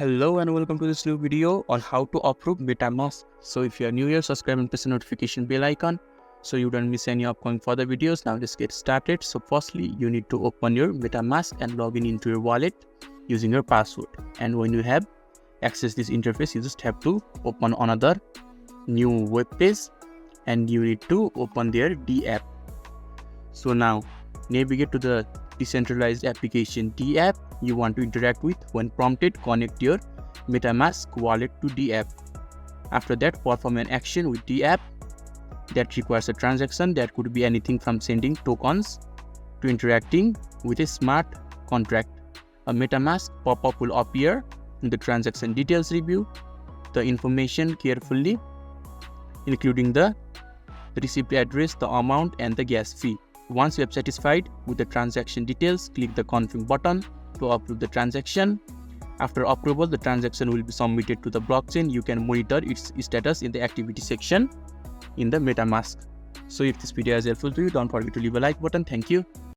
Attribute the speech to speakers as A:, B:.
A: Hello and welcome to this new video on how to approve MetaMask. So if you are new here, subscribe and press the notification bell icon so you don't miss any upcoming further videos. Now let's get started. So firstly, you need to open your MetaMask and log into your wallet using your password. And when you have access this interface, you just have to open another new web page and you need to open their D app. So now navigate to the decentralized application D app you want to interact with. When prompted, connect your MetaMask wallet to D app. After that, perform an action with D app that requires a transaction. That could be anything from sending tokens to interacting with a smart contract. A MetaMask pop-up will appear in the transaction details. Review the information carefully, including the receipt address, the amount, and the gas fee. Once you are satisfied with the transaction details, click the confirm button to approve the transaction. After approval, the transaction will be submitted to the blockchain. You can monitor its status in the activity section in the MetaMask. So if this video is helpful to you, don't forget to leave a like button. Thank you.